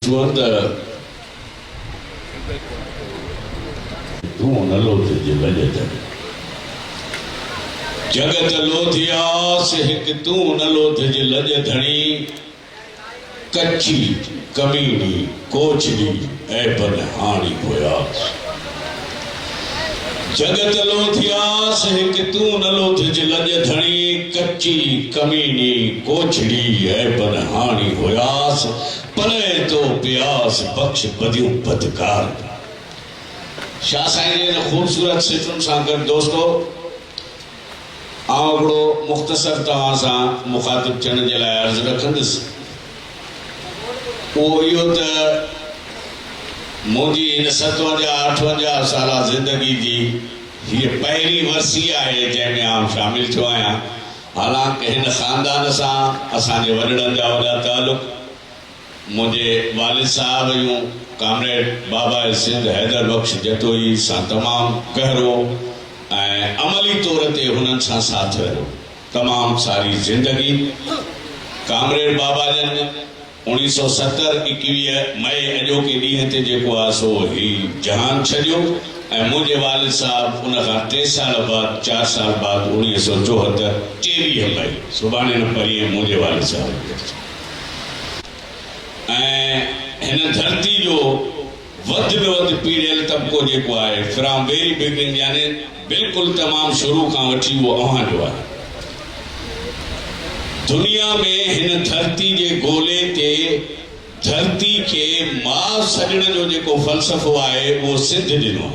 Tuanda तू न लोथ जे लज धणी जगत लोथियास हिक तू न लोथ जे लज धणी कच्ची कमीनी कोचड़ी ऐबन हाणी होयास जगत लोथियास हिक तू न लोथ जे लज धणी कच्ची कमीनी कोचड़ी ऐबन हाणी होयास पले तो प्यास बख्श बदियूं बदकार शाह साईं जी खूबसूरत सिटुन सां गॾु दोस्तो आउं हिकिड़ो मुख़्तसर तव्हां सां मुखातिब थियण जे लाइ अर्ज़ु रखंदुसि उहो इहो त मुंहिंजी हिन 57-58 साला ज़िंदगी जी हीअ पहिरीं वरसी आहे जंहिंमें आउं शामिल थियो आहियां हालांकि हिन ख़ानदान सां असांजे वॾड़नि जा वॾा तालुक़ मुझे वालिद साहब यूं कामरेड बाबा सिंध हैदर बख्श जतोई सां तमाम गहरो अमली तौर ते हुननि सां साथ रहियो तमाम सारी जिंदगी कामरेड बाबा जन 1970 21 मई अॼोके ॾींहं ते जेको आहे सो ही जहान छॾियो ऐं मुंहिंजे वालिद साहब उन खां 3 साल बाद 4 साल बाद 1974 23 मई सुभाणे न परीहं मुंहिंजे वालिद साहब हिन धरती जो वध में वध पीड़ियल तबको जेको आहे फ्रॉम वेरी बिगिनिंग यानी बिल्कुल तमाम शुरू का वठी वो अवां जो आहे दुनिया में हिन धरती जे गोले ते धरती के मां सजण जो जेको फ़लसफ़ो आहे वो सिंध ॾिनो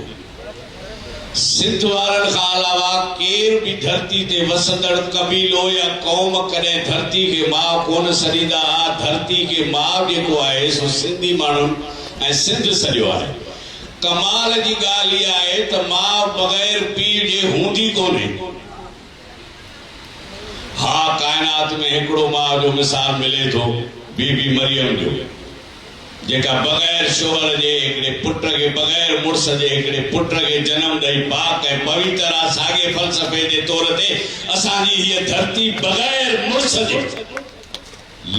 सिंध वारनि खां अलावा केर भी धरती ते वसंदड़ कबीलो या कौम कॾहिं धरती के मां कोन सॾींदा धरती के मां जेको आहे सो सिंधी माण्हुनि ऐं सिंध सॼो आहे कमाल जी ॻाल्हि इहा आहे त मां बग़ैर पीउ जे हूंदी कोन्हे हा काइनात में हिकिड़ो माउ जो मिसाल मिले थो बीबी मरियम जो जेका बग़ैर शोहर जे हिकिड़े पुट के बग़ैर मुड़स जे हिकिड़े पुट के जन्म ॾेई पाक ऐं पवित्र आहे साॻे फ़लसफ़े जे तौर ते असांजी हीअ धरती बग़ैर मुड़स जे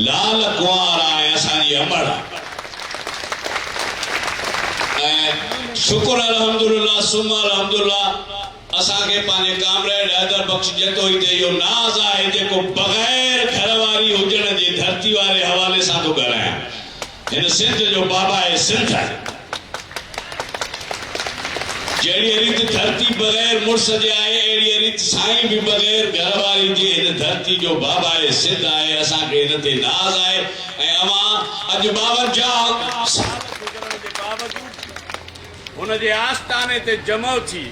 लाल कुंवार आहे असांजी अमड़ ऐं शुक्र अल्हम्दुलिल्लाह सुम्मा अल्हम्दुलिल्लाह असांखे पंहिंजे कामरेड हैदर बख्श जतोई ते इहो नाज़ आहे जेको बग़ैर घरवारी हुजण जे धरती वारे हवाले सां थो ॻाल्हायां हिन सिंध जो बाबा है सिंध है जहिड़ी रीत धरती बग़ैर मुड़स जे आहे अहिड़ी रीत साईं भी बग़ैर घरवारी जे हिन धरती जो बाबा है सिंध आहे असांखे हिन ते नाज़ आहे ऐं अवां अॼु 52 साल गुज़रण जे बावजूद हुन जे आस्थाने ते जमो थी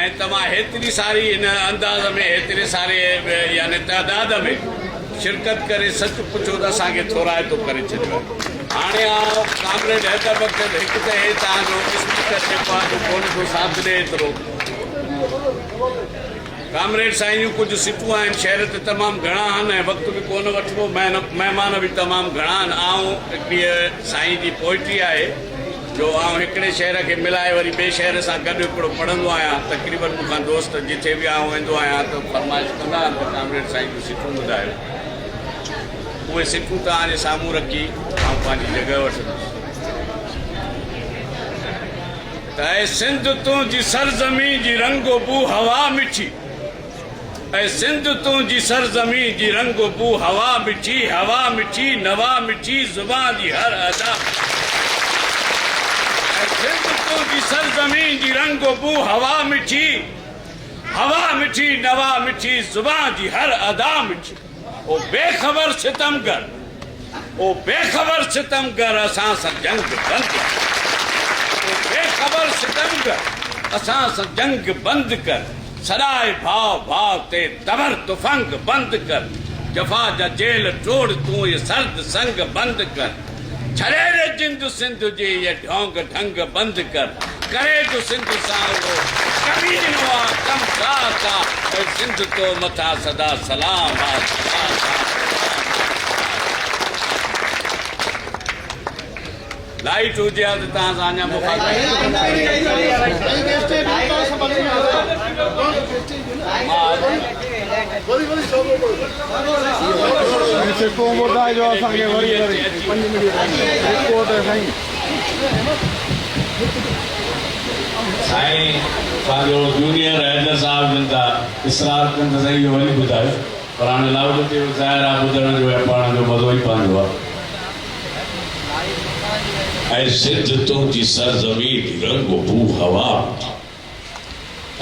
ऐं तव्हां हेतिरी सारी हिन अंदाज़ में हेतिरे सारे यानी तइदाद में शिरकत करे सच पुछो त असांखे थोराइतो करे छॾियो हाणे आउं कामरेड हैदर बख्श हिकु त हे तव्हांजो स्पीकर जेको आहे कोन थो साथ ॾिए एतिरो कामरेड साईं जूं कुझु सिटूं आहिनि शहर ते तमामु घणा आहिनि ऐं वक़्तु बि कोन वठिबो महिमान बि तमामु घणा आहिनि आउं हिकिड़ी साईं जी पोइट्री आहे जो आउं हिकिड़े शहर खे मिलाए वरी ॿिए शहर सां गॾु हिकिड़ो पढ़ंदो आहियां तक़रीबन मूंखां दोस्त जिथे बि आउं वेंदो आहियां त फरमाइश कंदा आहिनि त कामरेड साईं जूं सिटूं ॿुधायो उहे सिटूं तव्हांजे साम्हूं रखी ऐं पंहिंजी जॻह वठंदुसि त ऐं सिंध तुंहिंजी सरज़मी जी रंगो बू हवा मिठी ऐं सिंध तुंहिंजी सरज़मी जी रंगो बू हवा मिठी नवा मिठी ज़ुबान जी हर अदा सिंध तुंहिंजी सरज़मी जी रंगो बू हवा मिठी नवा मिठी ज़ुबान जी हर अदा मिठी ओ बेखबर सितमगर असां सां जंग बंद ओ बेखबर सितमगर असां सां जंग बंद कर सराय भाव ते तबर तुफंग बंद कर जफा जा जेल तोड़ तू ये सर्द संग बंद कर छड़े रे जिंद सिंध जी ये ढोंग ढंग बंद कर करे तो सिंध सारो कभी नवा कम का सिंध तो मथा सदा सलाम लाइट हो जाए तो तहां सां अञा सिक्को ॿुधाए जो असांखे वरी 5 मिनट रिपोर्ट साईं साईं पंहिंजो जूनियर हैदर साहब जिन था इसरार कनि त साईं इहो वरी ॿुधायो पर हाणे लाउड ते ज़ाहिर आहे ॿुधण जो ऐं पाण जो मज़ो ई पंहिंजो आहे ऐं सिंध तुंहिंजी सरज़मीन जी रंगो बू हवा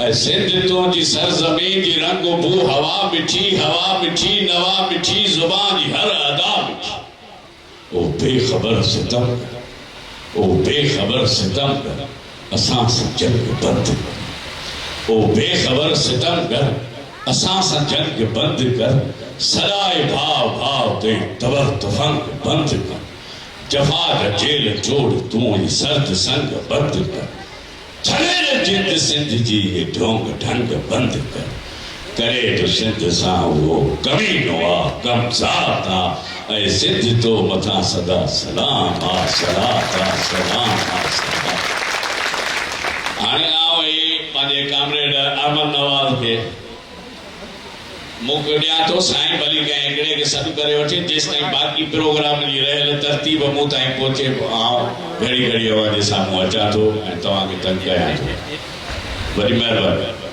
ऐं सिंध तुंहिंजी सरज़मीन जी रंगो बू हवा मिठी नवा मिठी ज़ुबान जी हर अदा मिठी ओ बेख़बर सितम ओ बेख़बर सितम कर असां सां जंग बंद कर ओ बेख़बर सितम कर असां सां जंग बंद कर सराय भाव दे तवर तफंग बंद कर जफा जेल जोड़ तूं ई सर्द संग बंद कर छड़े जिंद सिंध जी ये ढोंग ढंग बंद कर करे तो सिंध सां वो कमीनो आ कमज़ात आ ऐं सिंध तो मथा सदा सलाम आ सलात आ सलाम आ सलाम हाणे आऊं पंहिंजे कामरेड अहमद नवाज़ खे मूंखे ॾियां थो साईं भली कंहिं हिकिड़े खे सॾु करे वठे जेसिताईं बाक़ी प्रोग्राम जी रहियल तरतीब मूं ताईं पहुचे आउं घड़ी घड़ी अवां जे साम्हूं अचां थो ऐं तव्हांखे तंग कयां थो वरी महिरबानी